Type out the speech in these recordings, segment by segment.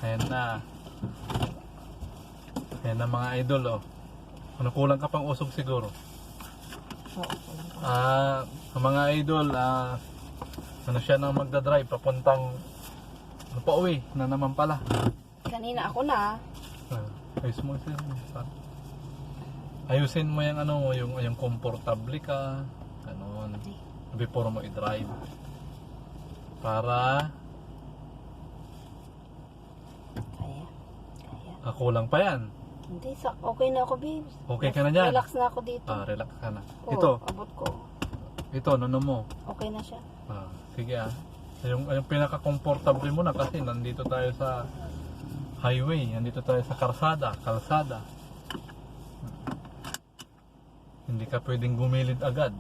Ayan na. Ayan na mga idol, oh. Ano, kulang ka pang usog siguro. Mga idol, ano siya nang magdadrive papuntang pauwi na naman pala. Kanina ako na. Ayusin mo yung ano mo, yung comfortable ka, ganun. Before mo i-drive. Para Kaya. Kulang pa yan. Hindi, okay na ako, babes. Okay ka na dyan? Relax na ako dito. Relax ka na. Oo, Ito, abot ko. ano mo? Okay na siya. Sige yung pinaka-comfortable mo na kasi nandito tayo sa highway, nandito tayo sa kalsada. Hindi ka pwedeng gumilid agad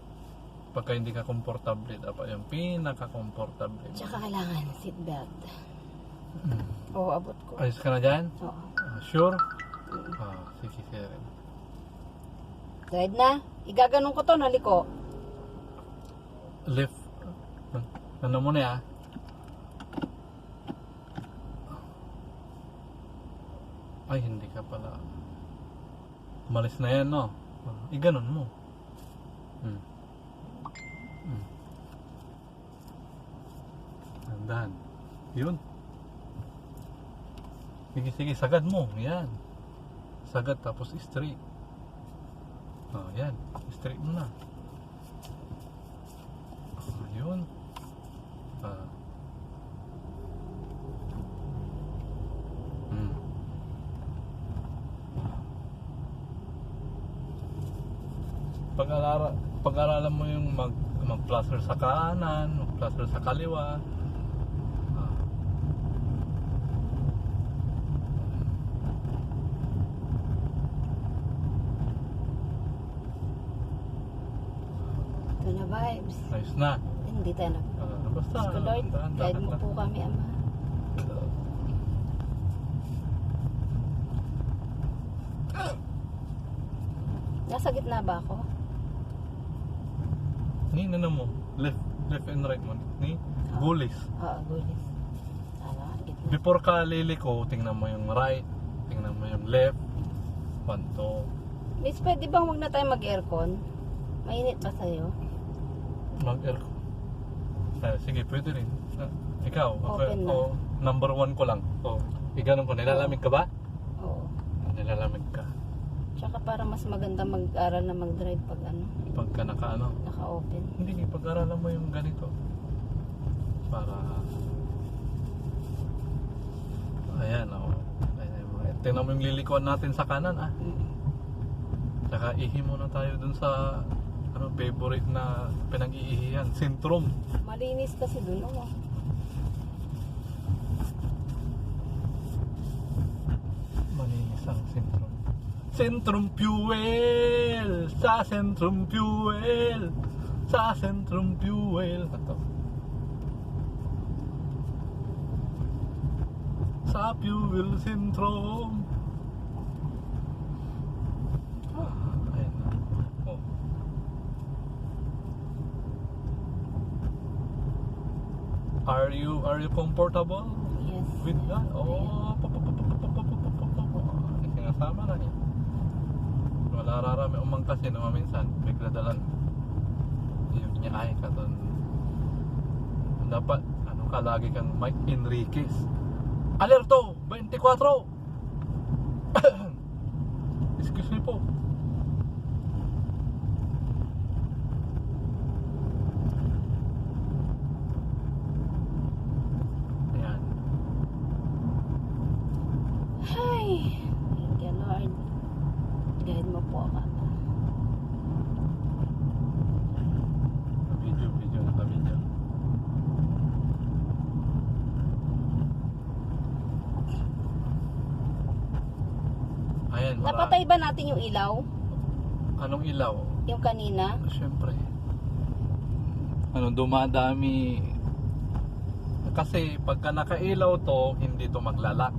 pagka hindi ka comfortable. Dapat yung pinaka-comfortable mo. Tsaka kailangan seatbelt. Oo, abot ko. Ayos ka na dyan? Oo. Sure? Sige. Drive na. Igaganon ko to, naliko. Lift. Ano mo na Ay, hindi ka pala. Umalis na yan, no? Iganon mo. Andan. Yun. Sige, sagad mo. Yan. Sagad tapos straight. Yan. Straight mo na. Yun. Pag-aralan mo yung mag-placer sa kanan, mag-placer sa kaliwa. Ito na, vibes. Ayos na. Hindi tayo na. Basta. Diyos ko, Lord, guide mo po kami, Ama. Nasa gitna ba ako? Ano mo? Left and right mo. Gulis. Oo, gulis. Tama, gitna. Before ka liliko, tingnan mo yung right, tingnan mo yung left. Panto. Miss, pwede bang wag na tayo mag-aircon? Mainit ba sa'yo? Mag-aircon. Sige, pwede rin. Ikaw, Open na. Number 1 ko lang. Iganon ko. Nilalamig ka ba? Oo. Nilalamig ka. Tsaka para mas maganda mag-aral na mag-drive pag Pagka naka-open. Hindi, pag-aralan mo yung ganito. Para... Ayan, tingnan mo yung lilikuan natin sa kanan, Tsaka ihi muna tayo dun sa favorite na pinag-iihihan, Sentrum. Malinis kasi dun, Malinis ang Sentrum. Sentrum Fuel! Sa Sentrum Fuel! Sa Sentrum Fuel! Sa Fuel Sentrum! Ayun na. Are you comfortable Yes. with that? Sinasama na niya. Wala rarami umang kasi naman minsan bigla-dalan yun niya ay ka doon. Dapat lagi kang Mike Enriquez. Alerto 24. Excuse me po. Ayan. Hi. Thank you, Lord. Guide mo po ako. Video na kami dyan. Ayan, Napatay ba natin yung ilaw? Anong ilaw? Yung kanina? Siyempre. Dumadami. Kasi pagka nakailaw to, hindi to maglalak.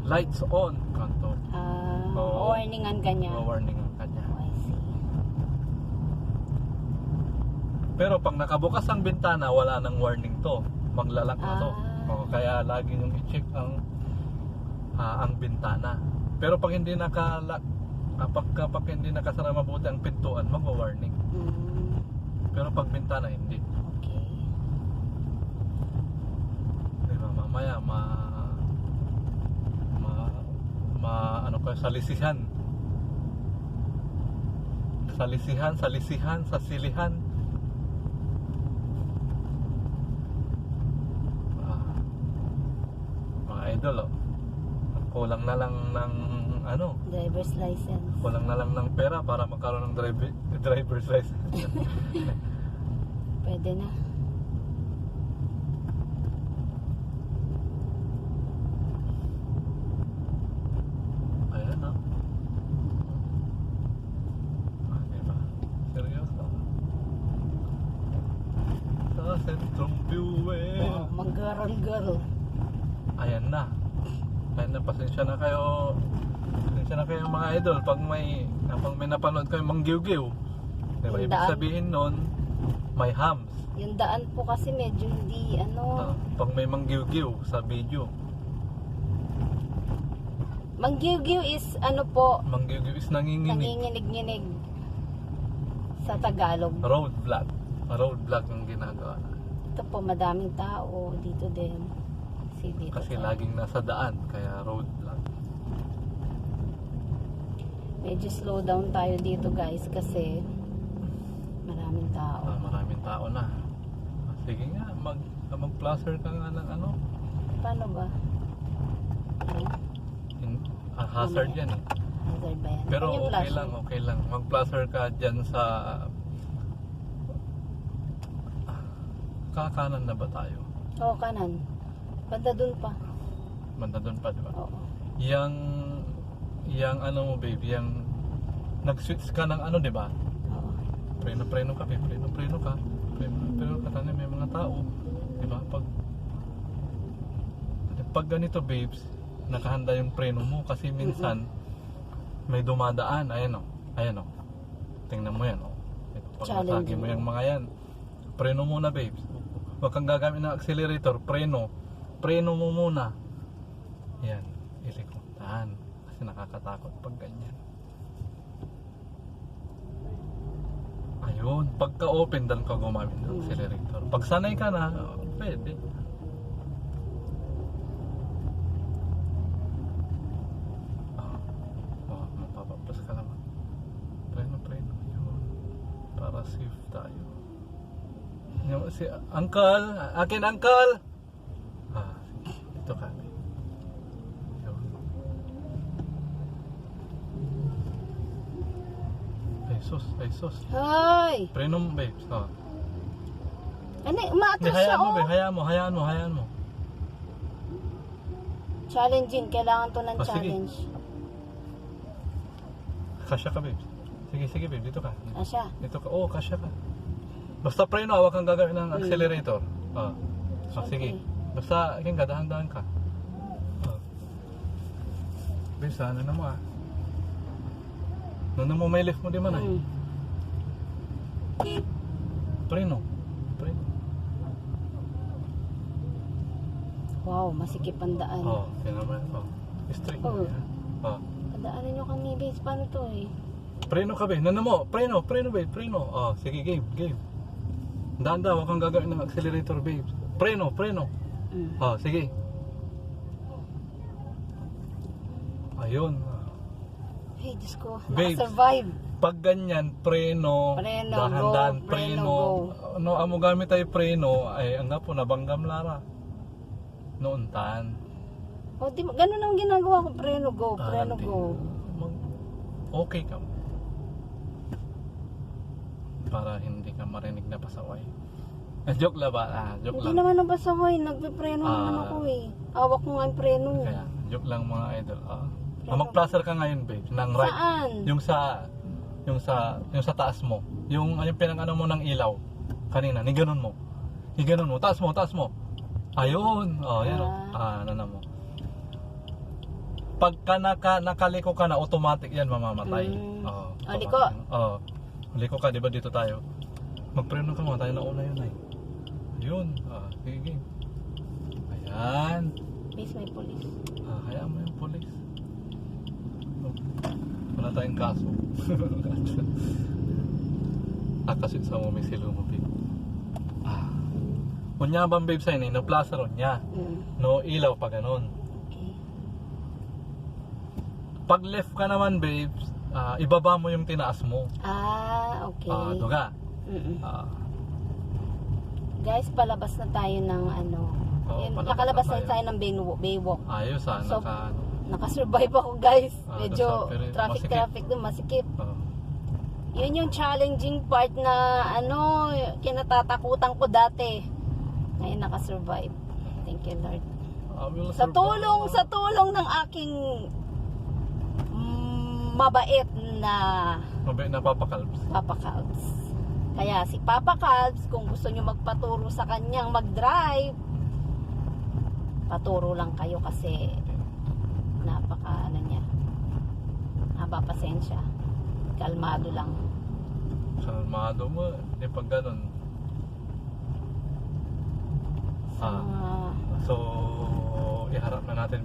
Lights on. Kanto. Warningan ka niya. Warning ang kanya. I see. Pero pag nakabukas ang bintana, wala nang warning to. Maglalak na to. Kaya lagi nyung i-check ang ang bintana. Pero pag hindi kapag hindi nakasara mabuti ang pintuan, magwa-warning. Pero pag bintana, hindi. Okay. Diba, mamaya ano ka, salisihan, sasilihan. Mga idol, kulang na lang ng Driver's license. kulang na lang ng pera para magkaroon ng driver's license. Pwede na. Ayan na. Diba? Seryoso. Sa Centrum View Oh, mag-girl. Ayan na. Pasensya na kayo. Pasensya na kayo mga idol pag may napanood kayo manggiw-giw. Diba? Yung Ibig daan. sabihin nun, may hams. Yung daan po kasi medyo hindi Pag may manggiw-giw sa video. Manggiw-giw is po, Manggiw-giw is nanginginig. nanginginig-nginig sa Tagalog. Road vlog. Road vlog yung ginagawa. Ito po, madaming tao dito din. Dito Kasi sa- laging nasa daan, kaya road vlog. Medyo slow down tayo dito guys kasi maraming tao. Maraming tao na. Sige nga, mag-placer ka nga ng Paano ba? hazard yan eh. Hazard ba yan? Pero Ano yung okay flashing? lang, okay lang. Mag-placer ka dyan sa... kakanan na ba tayo? Oo, kanan. Banda dun pa. Banda doon pa, di ba? Oo. Yang mo babe, yang nag-switch ka ng di ba? Oo. Preno ka, babe. Preno ka. Tanya, may mga tao. Di ba? Pag ganito, babes, nakahanda yung preno mo kasi minsan may dumadaan. Ayan o. Tingnan mo yan o. Pag nasagi mo yung mga yan, preno muna, babes. Huwag kang gagamit ng accelerator. Preno mo muna. Yan. Ilikutan. Kasi nakakatakot pag ganyan. Ayun. Pagka-open, dan ka gumamit ng accelerator. Pag sanay ka na, pwede. Mapapaplas ka naman. Preno. Yun. Para safe tayo. Yung, si Uncle! Akin, Uncle! Ito ka. Yun. Ay sus. Hoy! Preno mo, babes. Ano, umaatras siya Hayaan mo, oh. babe. Hayaan mo. Challenging. Kailangan to ng Sige. challenge. Kasya ka, babes. Sige, babe. Dito ka. Asya. Dito ka. Oo, kasya ka. Basta preno, huwag kang gagawin ng accelerator. Sige. Basta, akin ka, dahan-dahan ka. Babes, ano na mo Noon mo may lift mo di man ay. Preno. Wow, masikip ang daan. Tingnan mo yan. Straight. Oh. Oh. Daanan nyo kami, base. Paano to eh? Preno ka, babe. Noon mo. Preno, babe. Sige, game. Dahan-dahan, huwag kang gagawin ng accelerator, babe. Preno. Sige. Ayun. Hey, Diyos ko. Babes. Nakasurvive. Pag ganyan, preno, Preno, dahan-dahan, go. preno. Preno, Amo gamit tayo preno, ay ang po, nabanggam lara. Noon tan. O, di, ganun ang ginagawa ko. Preno go. Okay ka. Para hindi ka marinig na pasaway. Joke lang ba? Joke Hindi lang. naman ang pasaway. Nagpe-preno naman ako eh. Awak ko nga yung preno. Kaya, joke lang mga idol. Mag-placer ka ngayon, babe. Ng right. Saan? Yung sa taas mo. Yung pinang-ano mo ng ilaw. Kanina, ni ganun mo. Taas mo. Ayun. Yan o. Ano na mo. Pagka nakaliko ka na, automatic yan mamamatay. Liko? Liko ka, di ba dito tayo? Magpreno ka mo, tayo na una yun ay. Ayun. Sige. Ayan. Base may police. Kaya Kaya mo yung police. Wala tayong kaso. Kasi sa mo may silo mo, babe. Kunya bang babe sa'yo, no plaza ron niya. No ilaw pa ganon. Okay. Pag left ka naman, babe, ibaba mo yung tinaas mo. Okay. Duga. Guys, palabas na tayo ng ano. Oo, Yun, palabas nakalabas na na tayo. tayo ng Baywalk. Ayos So, naka... Nakasurvive ako, guys. Ah, Medyo pero traffic doon, masikip. Oo. Yun yung challenging part na ano, kinatatakutan ko dati. Ngayon nakasurvive. Thank you, Lord. Will Sa tulong ng aking mabait na Mabait na Papa Calbs. Papa Calbs. Kaya si Papa Calbs, kung gusto nyo magpaturo sa kanyang mag-drive, paturo lang kayo kasi napaka ano niya, haba pasensya, kalmado lang. Kalmado mo, pag ganun. Sa mga So, iharap na natin